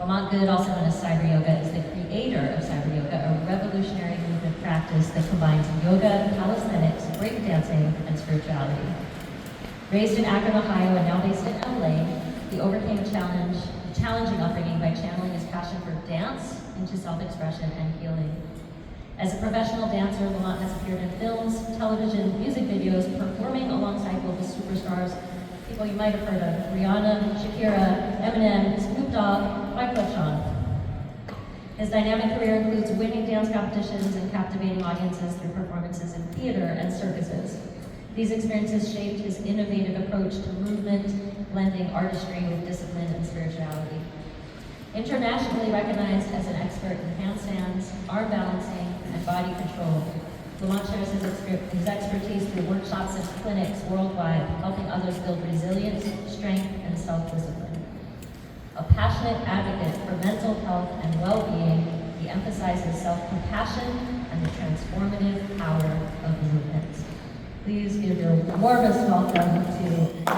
Lamonte Goode, also known as Cyberyoga, is the creator of Cyberyoga, a revolutionary movement practice that combines yoga, calisthenics, breakdancing, and spirituality. Raised in Akron, Ohio, and now based in LA, he overcame a challenging upbringing by channeling his passion for dance into self-expression and healing. As a professional dancer, Lamonte has appeared in films, television, music videos, performing alongside global superstars, people you might have heard of: Rihanna, Shakira, Eminem, Snoop Dogg, Michael Sean. His dynamic career includes winning dance competitions and captivating audiences through performances in theater and circuses. These experiences shaped his innovative approach to movement, blending artistry with discipline and spirituality. Internationally recognized as an expert in handstands, arm balancing, and body control, Lamonte shares his expertise through workshops and clinics worldwide, helping others build resilience, strength, and self-discipline. A passionate advocate for mental health and well-being, he emphasizes self-compassion and the transformative power of movement. Please give your warmest welcome to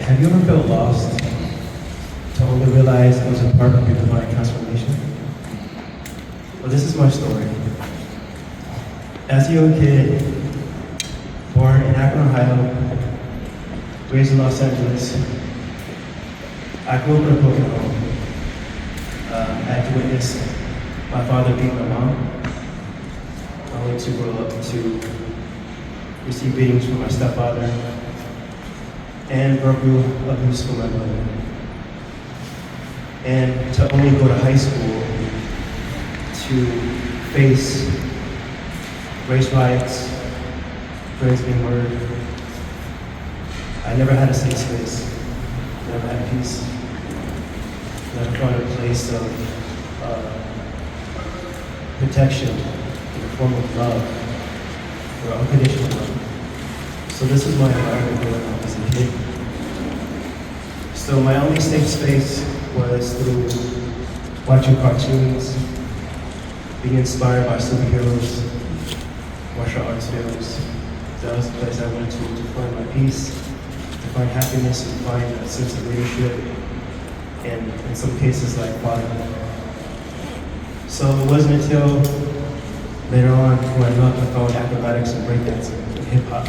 Have you ever felt lost to only realize it was a part of your divine transformation? Well, this is my story. As a young kid, born in Akron, Ohio, raised in Los Angeles, I grew up in a broken home. I had to witness my father beat my mom. only to grow up to receive beatings from my stepfather and verbal abuse from my mother. And to only go to high school to face race riots, friends being murdered. I never had a safe space, never had peace, never found a place of protection in the form of love or unconditional love. So this is my environment growing up as a kid. So my only safe space was through watching cartoons, being inspired by superheroes, martial arts films. That was the place I went to find my peace, to find happiness, and find a sense of leadership, and in some cases like fatherhood. So it wasn't until later on growing up I found acrobatics and breakdancing and hip hop.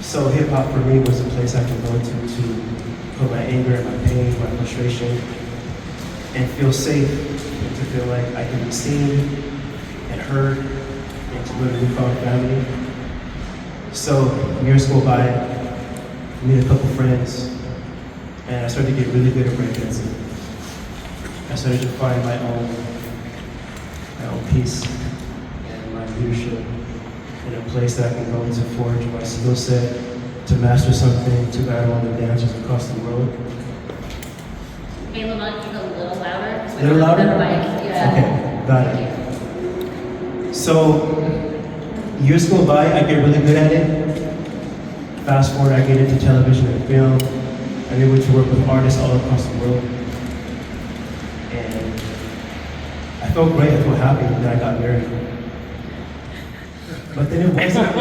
So hip hop for me was a place I could go to put my anger, my pain, my frustration, and feel safe, and to feel like I can be seen and heard, and to live a newfound family. So years go by, I meet a couple friends, and I started to get really good at breakdancing. I started to find my own peace and my leadership in a place that I can go to forge my skill set, to master something, to battle all the dancers across the world. Hey, Lamont, keep a little louder. A little louder? Yeah. Okay, got it. So, years go by, I get really good at it. Fast forward, I get into television and film. I'm able to work with artists all across the world. And I felt great, I felt happy, and then I got married. But then it wasn't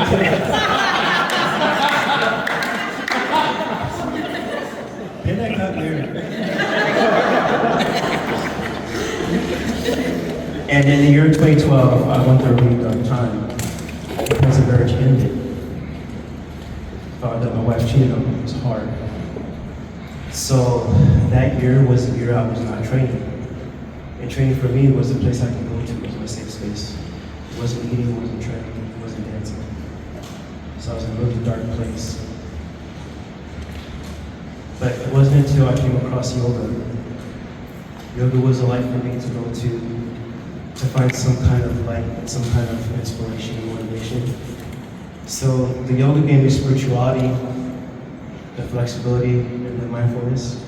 Then I got married. And in the year 2012, I went through a really dark time because the marriage ended. Found that my wife cheated on me. It was hard. So that year was the year I was not training. And training for me was the place I could go to. It was my safe space. It wasn't eating, it wasn't training, it wasn't dancing. So I was in a really dark place. But it wasn't until I came across yoga. Yoga was a light for me to go to find some kind of light and some kind of inspiration and motivation. So the yoga gave me spirituality, the flexibility, and the mindfulness.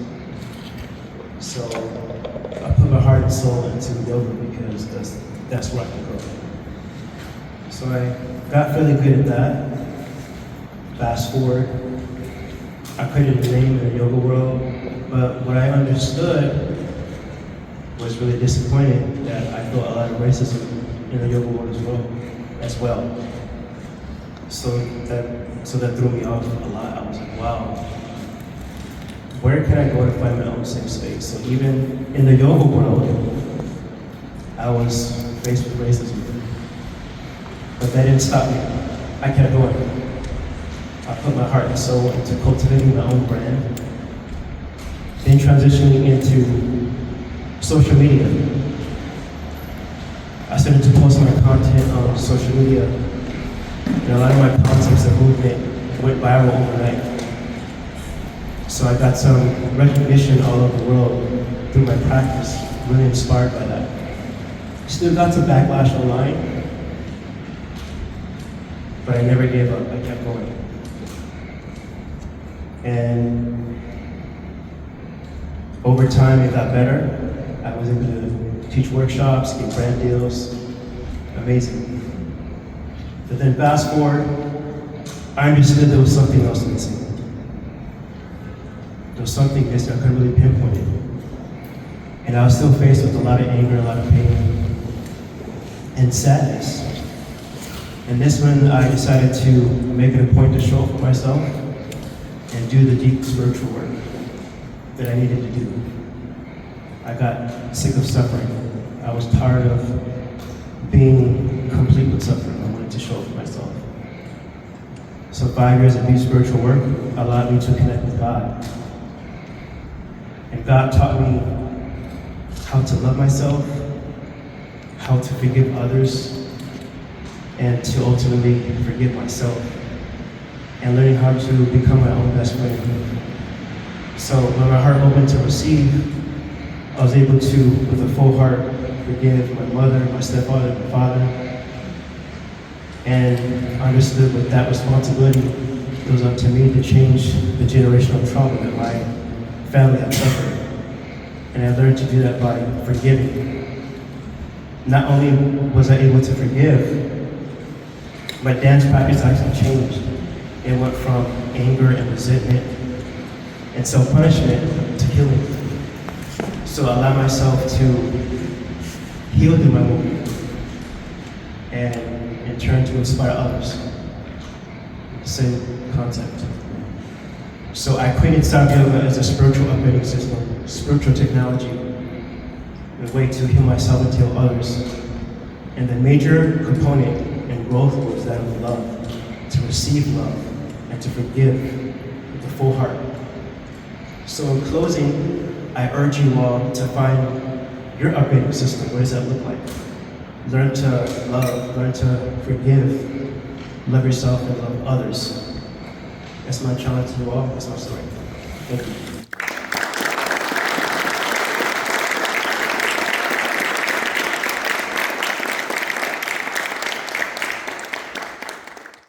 So I put my heart and soul into yoga because that's where I can grow. So I got fairly good at that. Fast forward, I created a name in the yoga world, but what I understood was really disappointed that I felt a lot of racism in the yoga world as well. So that threw me off a lot. I was like, wow, where can I go to find my own safe space? So even in the yoga world, I was faced with racism. But that didn't stop me. I kept going. I put my heart and soul into cultivating my own brand, then transitioning into social media. I started to post my content on social media, and a lot of my concepts and movement went viral overnight. So I got some recognition all over the world through my practice, really inspired by that. Still got some backlash online, but I never gave up, I kept going. And over time it got better. I was able to teach workshops, get brand deals, amazing. But then fast forward, I understood there was something else missing. There was something missing, I couldn't really pinpoint it. And I was still faced with a lot of anger, a lot of pain, and sadness. And this one, I decided to make it a point to show up for myself and do the deep spiritual work that I needed to do. I got sick of suffering. I was tired of being complete with suffering. I wanted to show up for myself. So 5 years of deep spiritual work allowed me to connect with God. And God taught me how to love myself, how to forgive others, and to ultimately forgive myself, and learning how to become my own best friend. So when my heart opened to receive, I was able to, with a full heart, forgive my mother, my stepfather, my father, and understood with that responsibility, it was up to me to change the generational trauma that my family had suffered. And I learned to do that by forgiving. Not only was I able to forgive, my dance practice actually changed. It went from anger and resentment and self-punishment to healing. So I allow myself to heal through my movement and in turn to inspire others. Same concept. So I created Cyberyoga as a spiritual upgrading system, spiritual technology, a way to heal myself and heal others. And the major component and growth was that of love, to receive love and to forgive with a full heart. So in closing, I urge you all to find your upgrading system. What does that look like? Learn to love, learn to forgive, love yourself and love others. That's my challenge to you all. That's my story. Thank you.